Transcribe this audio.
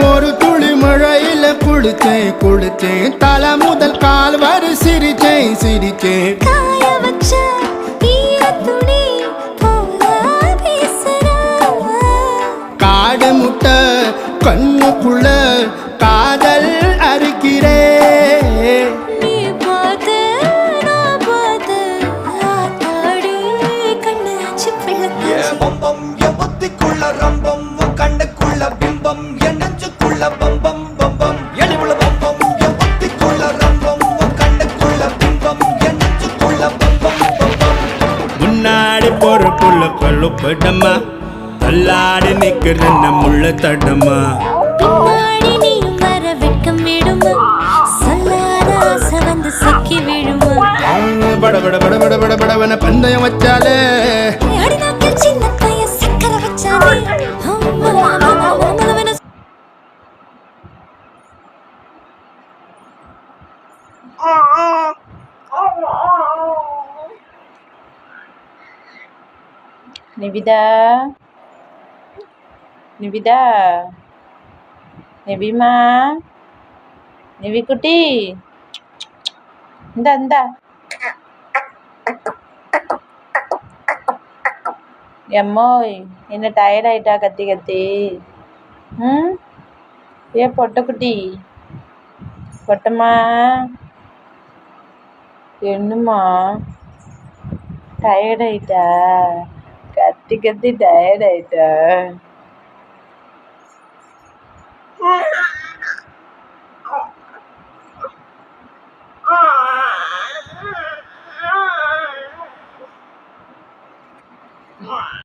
ஒரு துளி மழையில குளிச்சேன் குளிச்சேன் தலை முதல் கால் வரை சிரிச்சேன் சிரிச்சேன் காய வச்ச ஈரத்துணி போல வீசுற காடு முட்டை கண்ணுக்குள்ள காதல் அறுக்கிறே நீ பார்த்து நான் பார்த்து ஆத்தாடி கண்ணு ஆச்சு பிள்ளை பம்பம் என் புத்திக்குள்ள ரம்பம் உன் கண்ணுக்குள்ள பிம்பம் என் நெஞ்சுக்குள்ள பம்பம் பம்பம் எளிவுள்ள பம்பம் என் புத்திக்குள்ள ரம்பம் உன் கண்ணுக்குள்ள பிம்பம் என் நெஞ்சுக்குள்ள பம்பம் பம்பம் முன்னாடி போற புள்ள கழுப்படமா தள்ளாடி நிக்கிறன்ன முள்ள தடமா பின்னாடி நீயும் வர வெட்கம் விடுமா சொல்லாத ஆசை வந்து சொக்கி விடுமா பட பட பட பட பட படவன பந்தயம் வச்சாலே அடி நாக்கில் சின்ன பையன் சக்கரை வச்சானே நிவிதா நிவிதா நிவிமா நிவி குட்டி இந்தா இந்தா எம்மோய் என்ன டயர்ட் ஆயிட்டா கத்தி கத்தி ம் ஏ பொட்டக்குட்டி பொட்டம்மா என்னம்மா டயர்ட் ஆயிட்டா கத்தி கத்தி டயர்ட் ஆயிட்டா